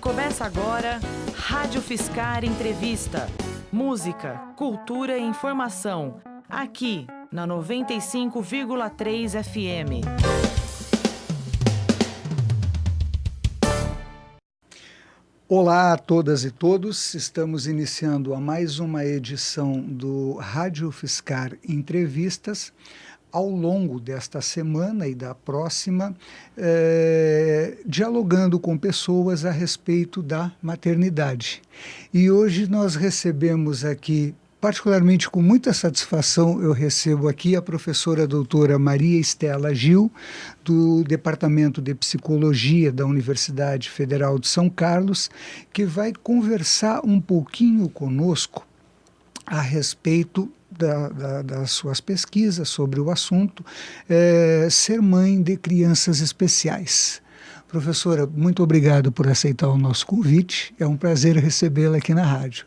Começa agora Rádio Fiscar Entrevista. Música, cultura e informação. Aqui na 95,3 FM. Olá a todas e todos, estamos iniciando a mais uma edição do Rádio Fiscar Entrevistas. Ao longo desta semana e da próxima, dialogando com pessoas a respeito da maternidade. E hoje nós recebemos aqui, particularmente com muita satisfação, eu recebo aqui a professora doutora Maria Estela Gil, do Departamento de Psicologia da Universidade Federal de São Carlos, que vai conversar um pouquinho conosco a respeito das suas pesquisas sobre o assunto, ser mãe de crianças especiais. Professora, muito obrigado por aceitar o nosso convite. É um prazer recebê-la aqui na rádio.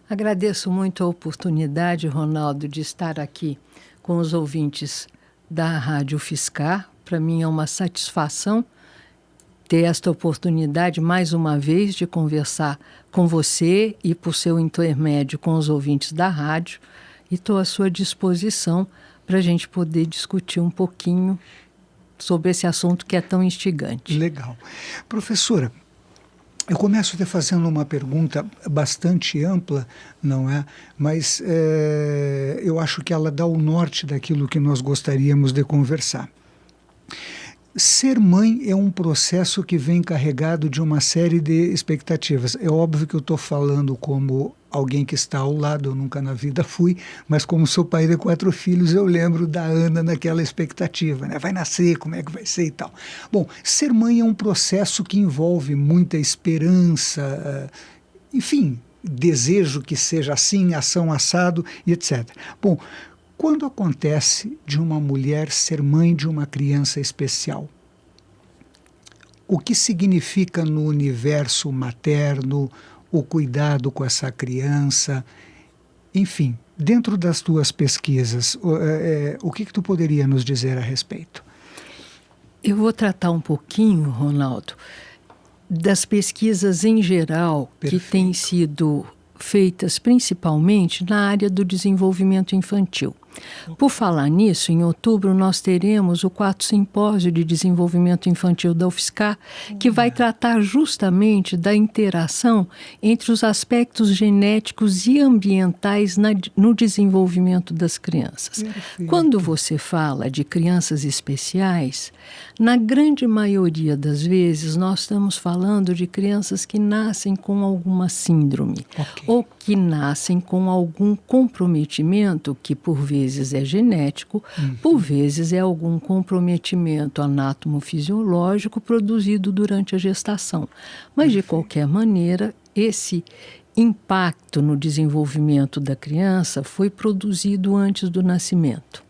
Agradeço muito a oportunidade, Ronaldo, de estar aqui com os ouvintes da Rádio Fiscar. Para mim é uma satisfação ter esta oportunidade, mais uma vez, de conversar com você e, por seu intermédio, com os ouvintes da rádio. E estou à sua disposição para a gente poder discutir um pouquinho sobre esse assunto que é tão instigante. Legal. Professora, eu começo te fazendo uma pergunta bastante ampla, não é? Mas eu acho que ela dá o norte daquilo que nós gostaríamos de conversar. Ser mãe é um processo que vem carregado de uma série de expectativas. É óbvio que eu estou falando como alguém que está ao lado, eu nunca na vida fui, mas como sou pai de 4 filhos, eu lembro da Ana naquela expectativa, né? Vai nascer, como é que vai ser e tal. Bom, ser mãe é um processo que envolve muita esperança, enfim, desejo que seja assim, ação, assado e etc. Bom, quando acontece de uma mulher ser mãe de uma criança especial, o que significa no universo materno o cuidado com essa criança? Enfim, dentro das tuas pesquisas, o que tu poderia nos dizer a respeito? Eu vou tratar um pouquinho, Ronaldo, das pesquisas em geral. Perfeito. Que têm sido feitas principalmente na área do desenvolvimento infantil. Por falar nisso, em outubro nós teremos o 4º Simpósio de Desenvolvimento Infantil da UFSCar, que vai tratar justamente da interação entre os aspectos genéticos e ambientais no desenvolvimento das crianças. Perfeito. Quando você fala de crianças especiais, na grande maioria das vezes nós estamos falando de crianças que nascem com alguma síndrome, ou que nascem com algum comprometimento que por vezes é genético, por vezes é algum comprometimento anatomofisiológico produzido durante a gestação. Mas, de qualquer maneira, esse impacto no desenvolvimento da criança foi produzido antes do nascimento.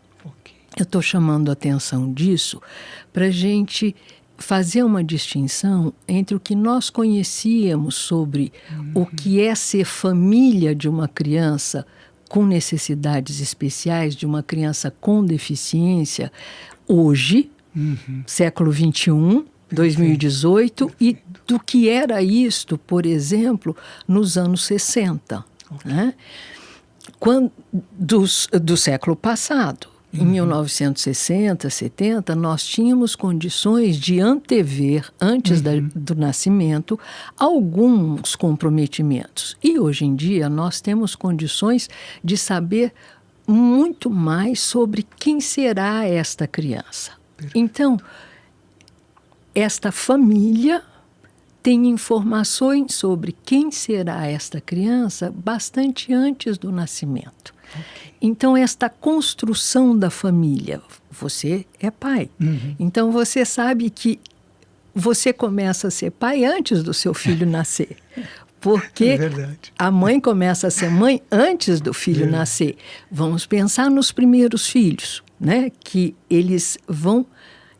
Eu estou chamando a atenção disso para a gente fazer uma distinção entre o que nós conhecíamos sobre o que é ser família de uma criança com necessidades especiais, de uma criança com deficiência, hoje, século XXI, 2018, e do que era isto, por exemplo, nos anos 60, né? Do século passado. Em 1960, 70, nós tínhamos condições de antever, antes do nascimento, alguns comprometimentos. E hoje em dia nós temos condições de saber muito mais sobre quem será esta criança. Então, esta família tem informações sobre quem será esta criança bastante antes do nascimento. Então, esta construção da família, você é pai. Então, você sabe que você começa a ser pai antes do seu filho nascer. Porque a mãe começa a ser mãe antes do filho nascer. Vamos pensar nos primeiros filhos, né? Que eles vão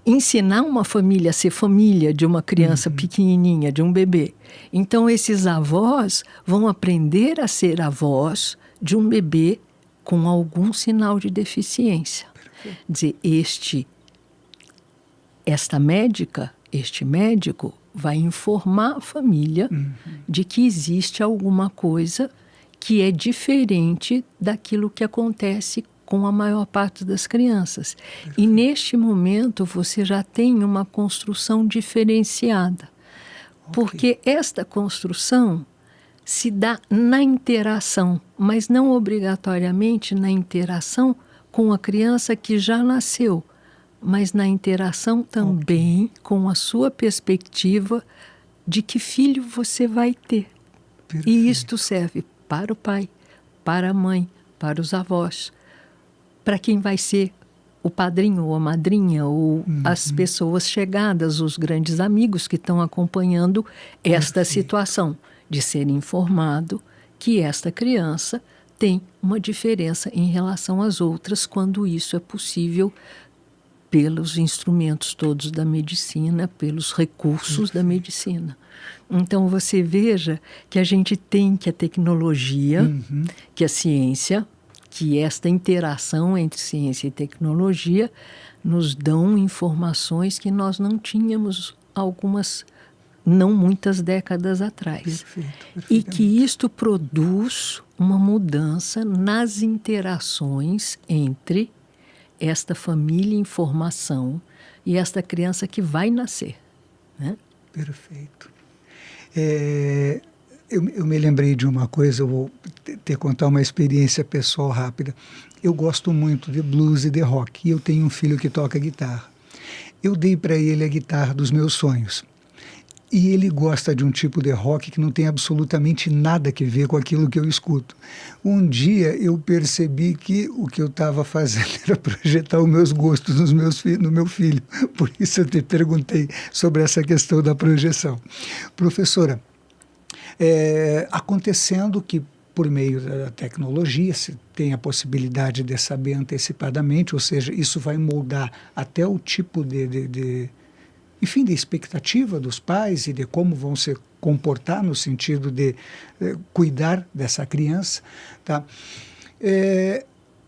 ensinar uma família a ser família de uma criança pequenininha, de um bebê. Então, esses avós vão aprender a ser avós de um bebê com algum sinal de deficiência. Dizer, esta médica este médico vai informar a família de que existe alguma coisa que é diferente daquilo que acontece com a maior parte das crianças. Perfeito. E neste momento você já tem uma construção diferenciada. Okay. Porque esta construção se dá na interação, mas não obrigatoriamente na interação com a criança que já nasceu, mas na interação também com a sua perspectiva de que filho você vai ter. Perfeito. E isto serve para o pai, para a mãe, para os avós, para quem vai ser o padrinho ou a madrinha, ou as pessoas chegadas, os grandes amigos que estão acompanhando esta situação, de ser informado que esta criança tem uma diferença em relação às outras, quando isso é possível pelos instrumentos todos da medicina, pelos recursos da medicina. Então você veja que a gente tem que a tecnologia, que a ciência, que esta interação entre ciência e tecnologia nos dão informações que nós não tínhamos não muitas décadas atrás. E que isto produz uma mudança nas interações entre esta família em formação e esta criança que vai nascer. Né? Perfeito. Eu me lembrei de uma coisa, eu vou contar uma experiência pessoal rápida. Eu gosto muito de blues e de rock, e eu tenho um filho que toca guitarra. Eu dei para ele a guitarra dos meus sonhos. E ele gosta de um tipo de rock que não tem absolutamente nada a ver com aquilo que eu escuto. Um dia eu percebi que o que eu estava fazendo era projetar os meus gostos no meu filho. Por isso eu te perguntei sobre essa questão da projeção. Professora, acontecendo que por meio da tecnologia se tem a possibilidade de saber antecipadamente, ou seja, isso vai moldar até o tipo de expectativa dos pais e de como vão se comportar no sentido de cuidar dessa criança. Tá?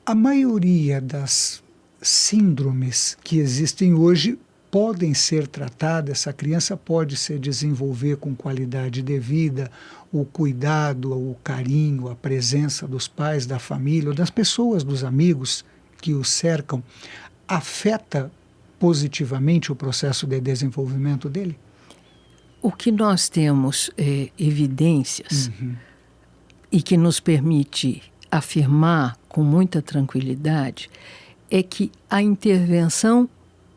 A maioria das síndromes que existem hoje podem ser tratadas, essa criança pode se desenvolver com qualidade de vida, o cuidado, o carinho, a presença dos pais, da família, das pessoas, dos amigos que o cercam, afeta positivamente o processo de desenvolvimento dele? O que nós temos evidências e que nos permite afirmar com muita tranquilidade é que a intervenção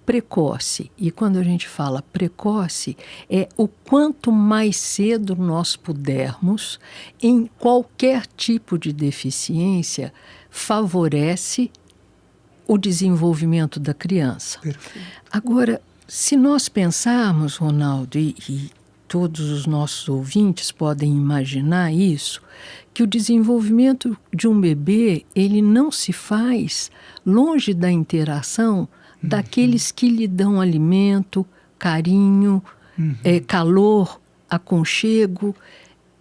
precoce, e quando a gente fala precoce, é o quanto mais cedo nós pudermos, em qualquer tipo de deficiência, favorece o desenvolvimento da criança. Perfeito. Agora, se nós pensarmos, Ronaldo, e todos os nossos ouvintes podem imaginar isso, que o desenvolvimento de um bebê, ele não se faz longe da interação daqueles que lhe dão alimento, carinho, calor, aconchego,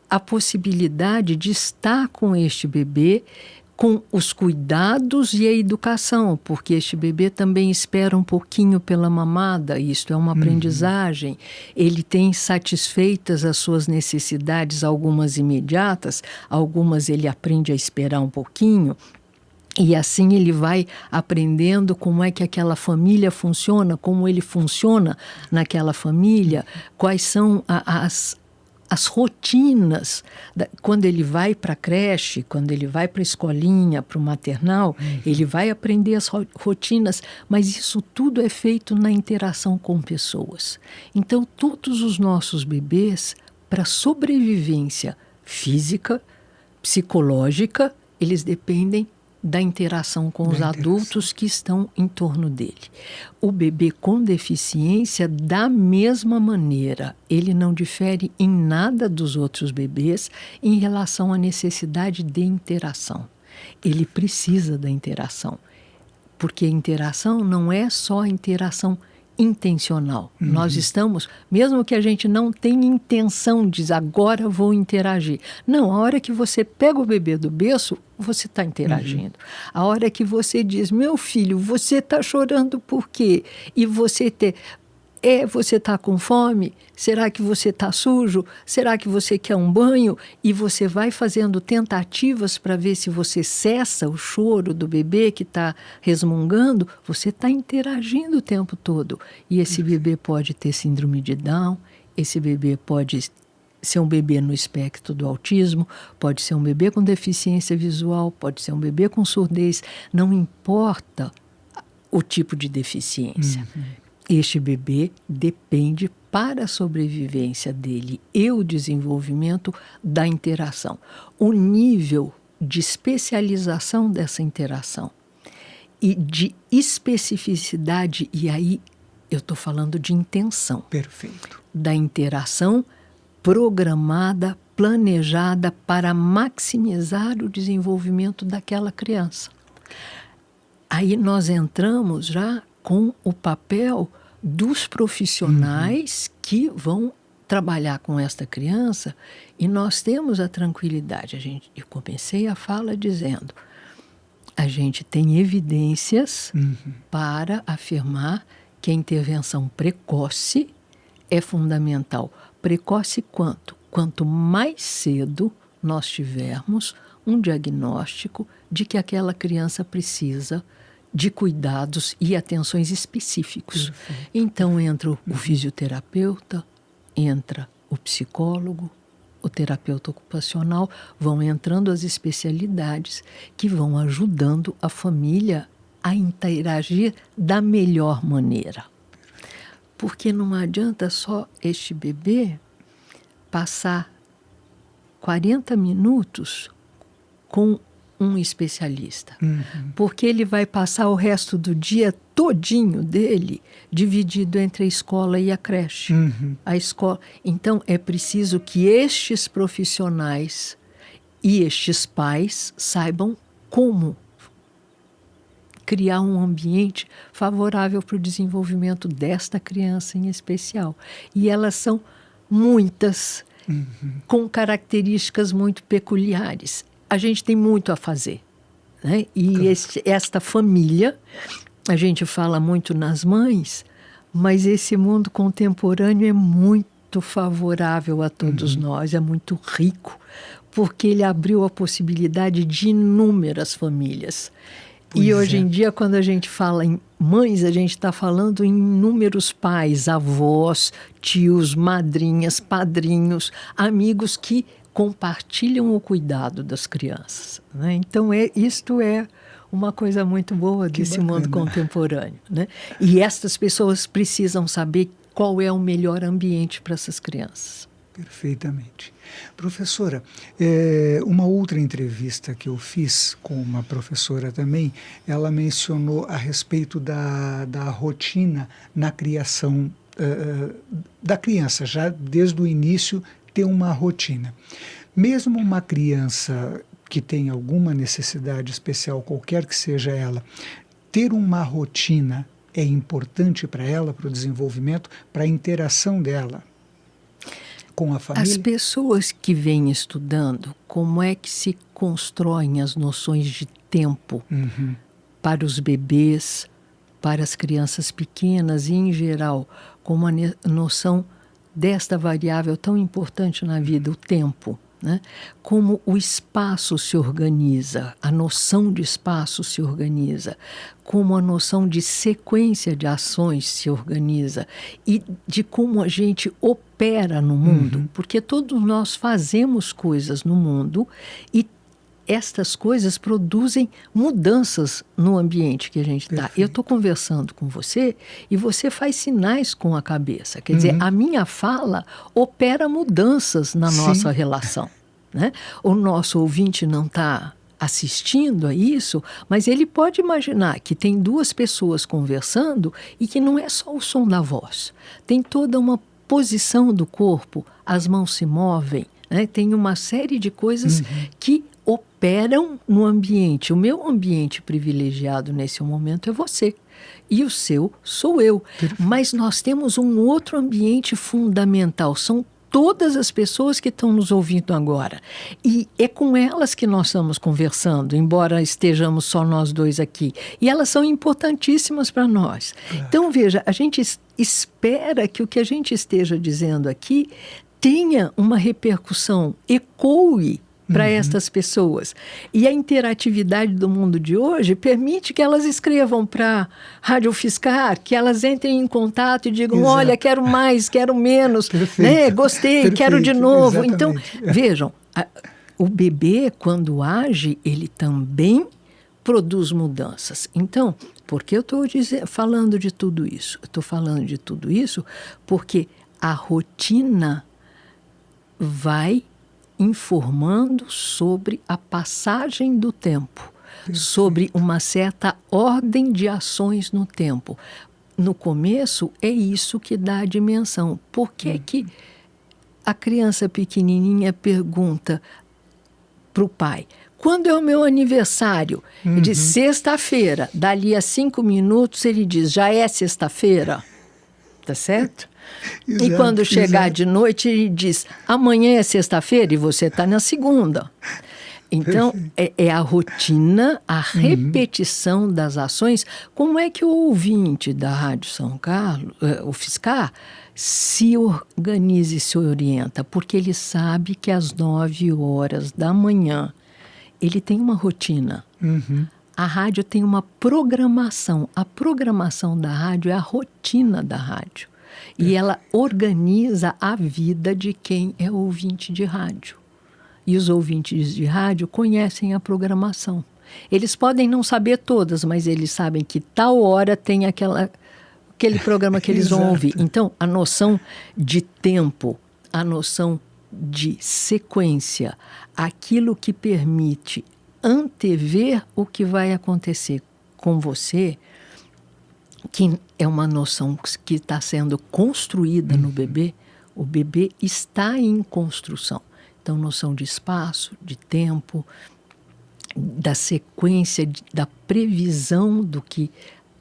a possibilidade de estar com este bebê, com os cuidados e a educação, porque este bebê também espera um pouquinho pela mamada, isto é uma aprendizagem. Ele tem satisfeitas as suas necessidades, algumas imediatas, algumas ele aprende a esperar um pouquinho, e assim ele vai aprendendo como é que aquela família funciona, como ele funciona naquela família, quais são as rotinas, quando ele vai para a creche, quando ele vai para a escolinha, para o maternal, ele vai aprender as rotinas, mas isso tudo é feito na interação com pessoas. Então, todos os nossos bebês, para sobrevivência física, psicológica, eles dependem da interação com os adultos que estão em torno dele. O bebê com deficiência, da mesma maneira, ele não difere em nada dos outros bebês em relação à necessidade de interação. Ele precisa da interação, porque a interação não é só a interação intencional. Nós estamos, mesmo que a gente não tenha intenção de dizer, agora vou interagir. Não, a hora que você pega o bebê do berço, você está interagindo. A hora que você diz, meu filho, você está chorando por quê? E você Você está com fome? Será que você está sujo? Será que você quer um banho? E você vai fazendo tentativas para ver se você cessa o choro do bebê que está resmungando. Você está interagindo o tempo todo. E esse bebê pode ter síndrome de Down, esse bebê pode ser um bebê no espectro do autismo, pode ser um bebê com deficiência visual, pode ser um bebê com surdez. Não importa o tipo de deficiência. Este bebê depende para a sobrevivência dele e o desenvolvimento da interação. O nível de especialização dessa interação e de especificidade, e aí eu estou falando de intenção. Perfeito. Da interação programada, planejada para maximizar o desenvolvimento daquela criança. Aí nós entramos já com o papel dos profissionais que vão trabalhar com esta criança, e nós temos a tranquilidade. Eu comecei a fala dizendo, a gente tem evidências para afirmar que a intervenção precoce é fundamental. Precoce quanto? Quanto mais cedo nós tivermos um diagnóstico de que aquela criança precisa de cuidados e atenções específicos. Perfeito. Então entra o fisioterapeuta, entra o psicólogo, o terapeuta ocupacional, vão entrando as especialidades que vão ajudando a família a interagir da melhor maneira. Porque não adianta só este bebê passar 40 minutos com um especialista. Porque ele vai passar o resto do dia todinho dele dividido entre a escola e a creche. A escola. Então, é preciso que estes profissionais e estes pais saibam como criar um ambiente favorável para o desenvolvimento desta criança em especial. E elas são muitas, com características muito peculiares. A gente tem muito a fazer, né? E esta família, a gente fala muito nas mães, mas esse mundo contemporâneo é muito favorável a todos nós, é muito rico, porque ele abriu a possibilidade de inúmeras famílias. E hoje em dia, quando a gente fala em mães, a gente está falando em inúmeros pais, avós, tios, madrinhas, padrinhos, amigos que compartilham o cuidado das crianças, né? Então, isto é uma coisa muito boa desse mundo contemporâneo, né? E estas pessoas precisam saber qual é o melhor ambiente para essas crianças. Perfeitamente. Professora, uma outra entrevista que eu fiz com uma professora também, ela mencionou a respeito da rotina na criação da criança, já desde o início ter uma rotina. Mesmo uma criança que tem alguma necessidade especial, qualquer que seja ela, ter uma rotina é importante para ela, para o desenvolvimento, para a interação dela com a família? As pessoas que vêm estudando como é que se constroem as noções de tempo para os bebês, para as crianças pequenas e, em geral, com uma noção desta variável tão importante na vida, o tempo, né? Como o espaço se organiza, a noção de espaço se organiza, como a noção de sequência de ações se organiza e de como a gente opera no mundo, porque todos nós fazemos coisas no mundo e estas coisas produzem mudanças no ambiente que a gente está. Eu estou conversando com você e você faz sinais com a cabeça. Quer dizer, a minha fala opera mudanças na nossa relação, né? O nosso ouvinte não está assistindo a isso, mas ele pode imaginar que tem duas pessoas conversando e que não é só o som da voz. Tem toda uma posição do corpo, as mãos se movem, né? Tem uma série de coisas que operam no ambiente. O meu ambiente privilegiado nesse momento é você. E o seu sou eu. Mas nós temos um outro ambiente fundamental. São todas as pessoas que estão nos ouvindo agora. E é com elas que nós estamos conversando, embora estejamos só nós dois aqui. E elas são importantíssimas para nós. Então, veja, a gente espera que o que a gente esteja dizendo aqui tenha uma repercussão, ecoe para estas pessoas. E a interatividade do mundo de hoje permite que elas escrevam para Rádio UFSCar, que elas entrem em contato e digam, Exato. olha, quero mais, quero menos, né? Gostei, Perfeito. quero de novo. Exatamente. Então, vejam, o bebê, quando age, ele também produz mudanças. Então, por que eu estou falando de tudo isso? Eu estou falando de tudo isso porque a rotina vai informando sobre a passagem do tempo, sobre uma certa ordem de ações no tempo. No começo, é isso que dá a dimensão. Por que que a criança pequenininha pergunta para o pai, quando é o meu aniversário? Ele diz, sexta-feira. Dali a 5 minutos, ele diz, já é sexta-feira? Tá certo? Exato, E quando chegar exato. de noite, ele diz, amanhã é sexta-feira e você está na segunda. Então, é a rotina, a repetição das ações. Como é que o ouvinte da Rádio São Carlos, UFSCar, se organiza e se orienta? Porque ele sabe que às 9 horas da manhã ele tem uma rotina. A rádio tem uma programação. A programação da rádio é a rotina da rádio. E ela organiza a vida de quem é ouvinte de rádio. E os ouvintes de rádio conhecem a programação. Eles podem não saber todas, mas eles sabem que tal hora tem aquele programa que eles vão ouvir. Então, a noção de tempo, a noção de sequência, aquilo que permite antever o que vai acontecer com você, que é uma noção que está sendo construída no bebê, o bebê está em construção. Então, noção de espaço, de tempo, da sequência, da previsão do que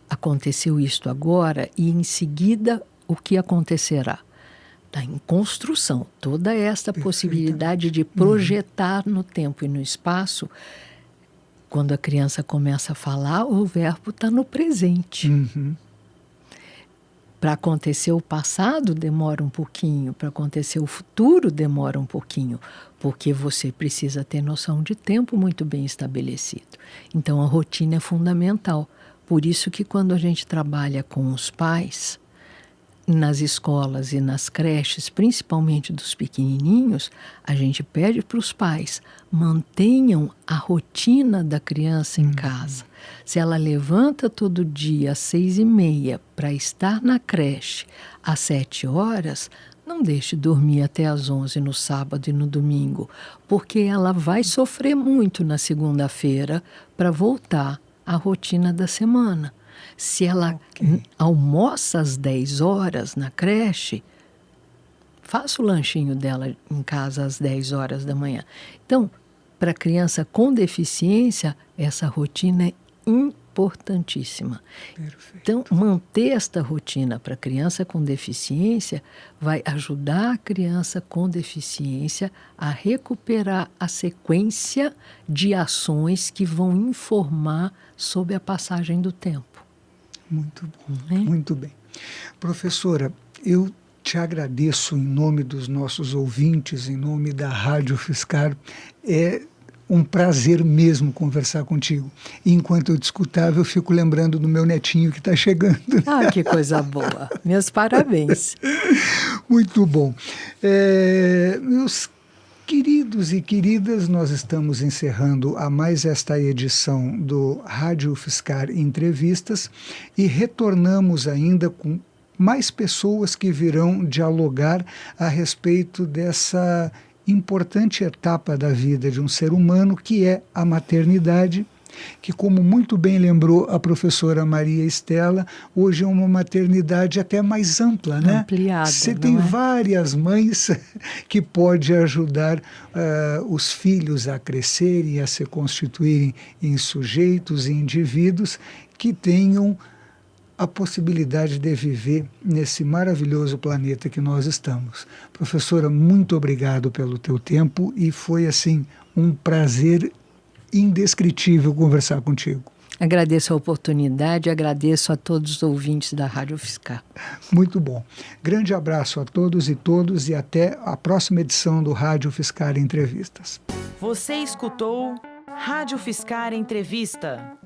aconteceu isto agora e, em seguida, o que acontecerá. Está em construção. Toda esta possibilidade de projetar no tempo e no espaço. Quando a criança começa a falar, o verbo está no presente. Para acontecer o passado, demora um pouquinho. Para acontecer o futuro, demora um pouquinho. Porque você precisa ter noção de tempo muito bem estabelecido. Então, a rotina é fundamental. Por isso que quando a gente trabalha com os pais, nas escolas e nas creches, principalmente dos pequenininhos, a gente pede para os pais, mantenham a rotina da criança em casa. Se ela levanta todo dia às 6h30 para estar na creche às 7 horas, não deixe dormir até às 11 no sábado e no domingo, porque ela vai sofrer muito na segunda-feira para voltar à rotina da semana. Se ela almoça às 10 horas na creche, faça o lanchinho dela em casa às 10 horas da manhã. Então, para a criança com deficiência, essa rotina é importantíssima. Perfeito. Então, manter esta rotina para a criança com deficiência vai ajudar a criança com deficiência a recuperar a sequência de ações que vão informar sobre a passagem do tempo. Muito bom, muito bem. Professora, eu te agradeço em nome dos nossos ouvintes, em nome da Rádio UFSCar. É um prazer mesmo conversar contigo. E enquanto eu te escutava, eu fico lembrando do meu netinho que está chegando. Ah, que coisa boa. Meus parabéns. Muito bom. Meus queridos e queridas, nós estamos encerrando a mais esta edição do Rádio UFSCar Entrevistas e retornamos ainda com mais pessoas que virão dialogar a respeito dessa importante etapa da vida de um ser humano, que é a maternidade, que, como muito bem lembrou a professora Maria Estela, hoje é uma maternidade até mais ampla, né? Ampliada. Você tem várias mães que podem ajudar os filhos a crescerem, a se constituírem em sujeitos e indivíduos que tenham a possibilidade de viver nesse maravilhoso planeta que nós estamos. Professora, muito obrigado pelo teu tempo e foi assim um prazer indescritível conversar contigo. Agradeço a oportunidade, agradeço a todos os ouvintes da Rádio UFSCar. Muito bom. Grande abraço a todos e até a próxima edição do Rádio UFSCar Entrevistas. Você escutou Rádio UFSCar Entrevista.